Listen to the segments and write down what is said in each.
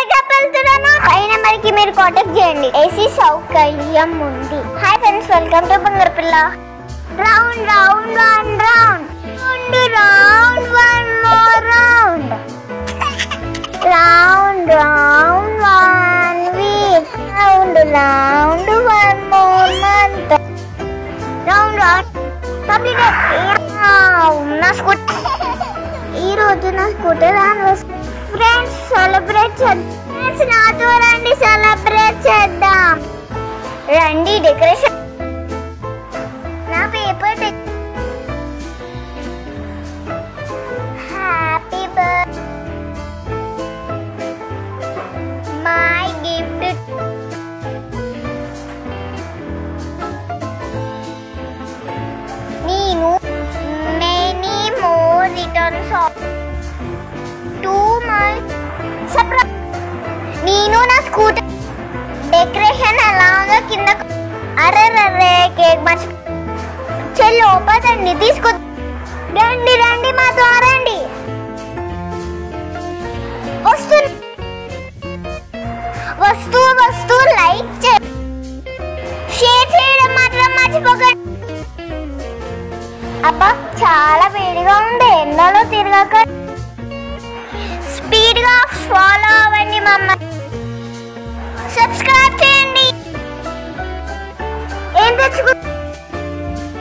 పైకి వెళ్తున్నాను. పై నెంబర్కి మీరు కాంటాక్ట్ చేయండి. ఏసీ సౌకర్యం ఉంది. Hi friends, welcome to Bangaru Pilla. Round round one round, round one more round, round round one week, round round one more month, round round నా scooter. ఈ రోజు నా స్కూటర్ యానివర్సరీ. ఫ్రెండ్స్ సెలబ్రేట్ చేద్దాం. ఫ్రెండ్స్ నాతో రండి, సెలబ్రేట్ చేద్దాం రండి. డెకరేషన్ నా paper. Happy birthday my gift. నేను many more returns to my surprise. నేను నా స్కూటర్ డెకరేషన్ అలాగా కింద. అరే కేక్ మర్చి చెల్లి ఓపదండి, తీసుకో. రండి రండి మా ద్వారా రండి. వస్తూ లైక్ షేర్ చేయడం మాత్రం మర్చిపోకండి. అబ్బా చాలా వేడిగా ఉంది, ఎండలో తిరగక స్పీడ్ గా ఫాలో అవ్వండి మమ్మల్ని. సబ్స్క్రైబ్ చేయండి. ఏం తెచ్చుకో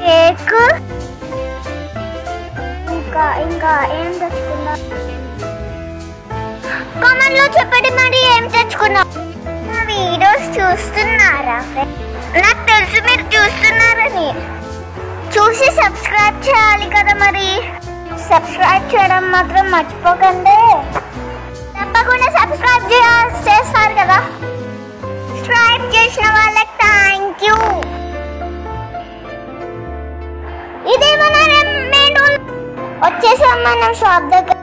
కేక్, ఇంకా ఏం తెచ్చుకున్నా కామెంట్ లో చెప్పండి. మరి ఏం తెచ్చుకున్నా? నా వీడియోస్ చూస్తున్నారా ఫ్రెండ్స్? నాకు తెలుసు మీరు చూస్తున్నారని. చూసి సబ్స్క్రైబ్ చేయాలి కదా, మరి సబ్స్క్రైబ్ చేయడం మాత్రం మర్చిపోకండి. తప్పకుండా సబ్స్క్రైబ్ చేస్తారు కదా. సబ్స్క్రైబ్ చేసిన వాళ్ళకి థ్యాంక్ యూ. ఇదేమన్నా వచ్చేసాం మనం షాప్ దగ్గర.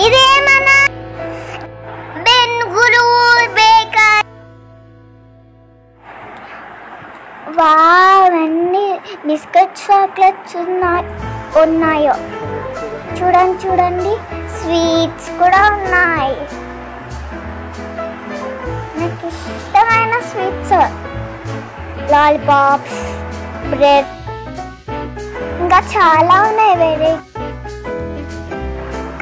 ఇదేమన్నా బెన్గులు బేకర్. వావ్, అన్ని బిస్కెట్ చాక్లెట్స్ ఉన్నాయో చూడండి. స్వీట్స్ కూడా ఉన్నాయి. నాకు ఇష్టమైన స్వీట్స్ లాలీపాప్స్, బ్రెడ్, ఇంకా చాలా ఉన్నాయి వేరే.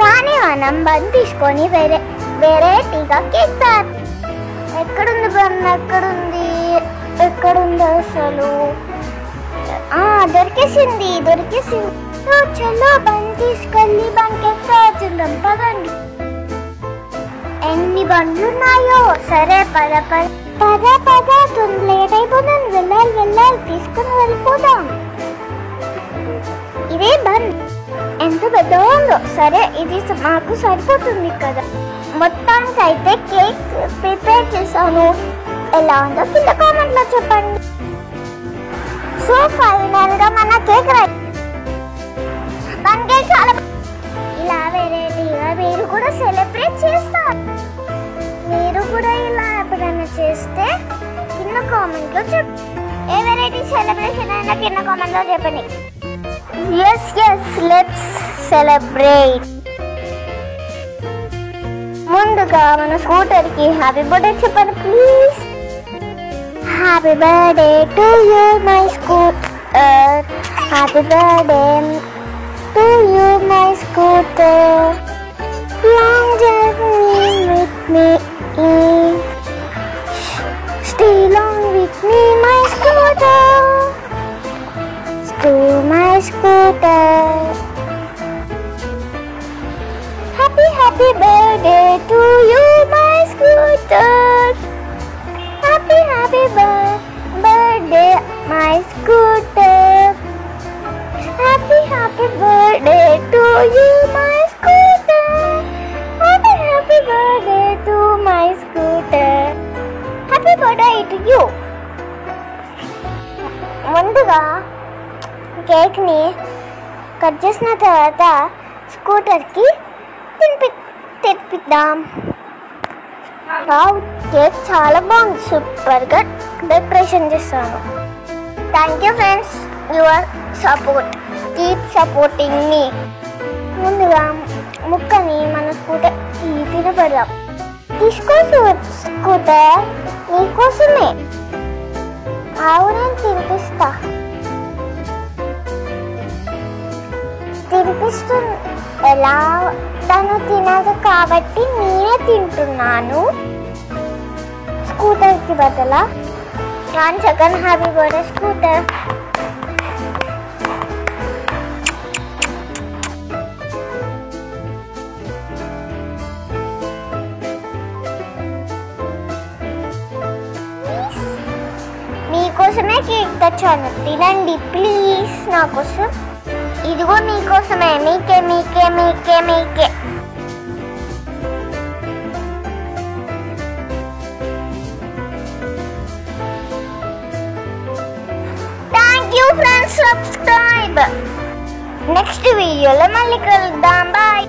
కానీ మనం బంద్ తీసుకొని వెరైటీగా కేక్ తయారు. ఎక్కడుంది బన్? ఎక్కడుంది అసలు? దొరికేసింది. చలో బంద్ తీసుకెళ్ళి బన్ కేక్ తయారు చేద్దాం పదండి. ఎన్ని బండ్లు ఉన్నాయో. సరే పద లేట్ అయిపోతాను. వెళ్ళాలి తీసుకుని వెళ్ళిపోదాం. ఇదే బన్ ఎంత పెద్దగా ఉందో. సరే ఇది మాకు సరిపోతుంది కదా. మొత్తానికి అయితే కేక్ ప్రిపేర్ చేశాను. ఎలా ఉందో కింద కామెంట్ లో చెప్పండి. సో ఫైనల్ గా మన కేక్ బన్ కేక్ చాలా ఇలా వెరైటీగా మీరు కూడా సెలబ్రేట్ చేస్తారు. మీరు కూడా ఇలా ఎప్పుడైనా చేస్తే కింద కామెంట్ లో చెప్పండి. ఏ వెరైటీ సెలబ్రేషన్ అయినా కింద కామెంట్ లో చెప్పండి. Yes, let's celebrate. ముందుగా మన స్కూటర్ కి హ్యాపీ బర్త్డే చెప్పండి please. Happy birthday to you my scooter. Happy birthday to you my scooter. Long journey with me, stay long with me my scooter. To my scooter. Happy birthday to you my scooter. Happy birthday my scooter. Happy birthday to you my scooter. Happy birthday to my scooter. Happy birthday to you. ముందుగా cake ని cut చేసిన తర్వాత scooter కి తినిపిద్దాం. Cake చాలా బాగుంది, super గా decoration చేస్తాను. Thank you friends, your support. Keep supporting మీ. ముందుగా ముక్కని మన స్కూటర్ తినబడదాం. తీసుకో స్కూటర్, నీకోసమే. ఆవు, నేను తినిపిస్తా. ఎలా తను తినదు కాబట్టి నేనే తింటున్నాను. స్కూటర్కి బదులా. 1 second, హ్యాపీ బర్త్డే స్కూటర్. మీకోసమే కేక్ తెచ్చాను, తినండి ప్లీజ్. నా కోసం. ఇదిగో మీకోసమే, మీకే మీకే మీకే మీకే. Thank you friends, subscribe. Next వీడియోలో మళ్ళీ కలుద్దాం. బాయ్.